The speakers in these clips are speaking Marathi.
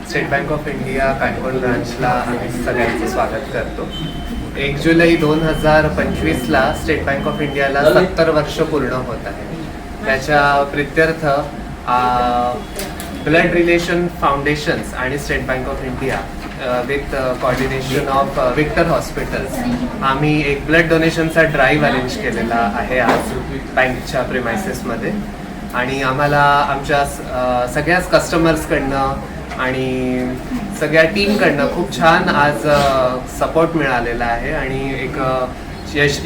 State bank of India Canacona ब्रांचला आम्ही सगळ्यांचं स्वागत करतो. 1 जुलै 2025ला स्टेट बँक ऑफ इंडियाला 70 वर्ष पूर्ण होत आहे. त्याच्या प्रित्यर्थ ब्लड रिलेशन फाउंडेशन्स आणि state bank of India with coordination of Victor hospitals आम्ही एक ब्लड डोनेशनचा ड्राईव्ह अरेंज केलेला आहे आज बँकच्या प्रिमायसेसमध्ये. आणि आम्हाला आमच्या सगळ्याच कस्टमर्सकडनं आणि सगळ्या टीमकडनं खूप छान आज सपोर्ट मिळालेला आहे आणि एक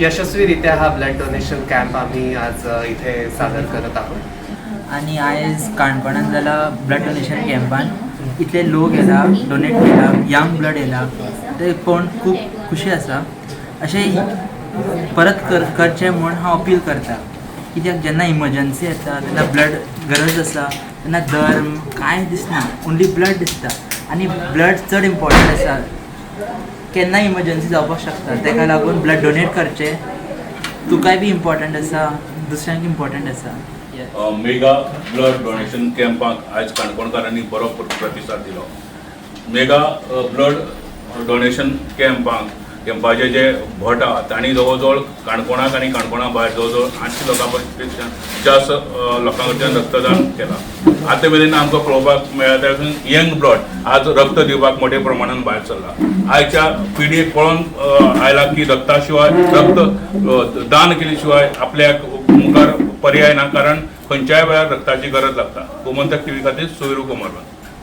यशस्वीरित्या हा ब्लड डोनेशन कॅम्प आम्ही आज इथे सादर करत आहोत. आणि आयज काणकोणान जाला ब्लड डोनेशन कॅम्पान इतले लोक येला, डोनेट केला, यंग ब्लड येला, ते पळोवन खूब खुशी आसा. अशें परत करचें म्हूण हांव अपील करता. कित्याक जेन्ना इमर्जन्सी येता तेन्ना ब्लड गरज आसा तेन्ना धर्म कांय दिसना, ओन्ली ब्लड दिसता. आनी ब्लड चड इम्पॉर्टंट आसा. केन्नाय इमर्जन्सी जावपाक शकता, तेका लागून ब्लड डोनेट करचें. तुकाय बी इम्पॉर्टंट आसा, दुसऱ्यांक इम्पॉर्टंट आसा. मेगा ब्लड डोनेशन कॅम्पाक आयज काणकोणकारांनी बरो प्रतिसाद दिलो. मेगा ब्लड डोनेशन कॅम्पाचे जे भट आहा तांणी जवळ जवळ काणकोणाक आनी काणकोणा भायर जवळ जवळ 800 लोकां पेक्षा जास्त लोकां कडच्यान रक्तदान केलां. आतां मेरेन आमकां पळोवपाक मेळटा यंग ब्लड आज रक्त दिवपाक मोठ्या प्रमाणान भायर सरला. आयच्या पिढयेक कळोन आयला की रक्ता शिवाय रक्त दान केले शिवाय आपल्याक मुखार पर्याय ना, कारण खंयच्याय वेळार रक्ताची गरज लागता. गोमंतक टीव्ही खातीर सोयरू कोमरवन.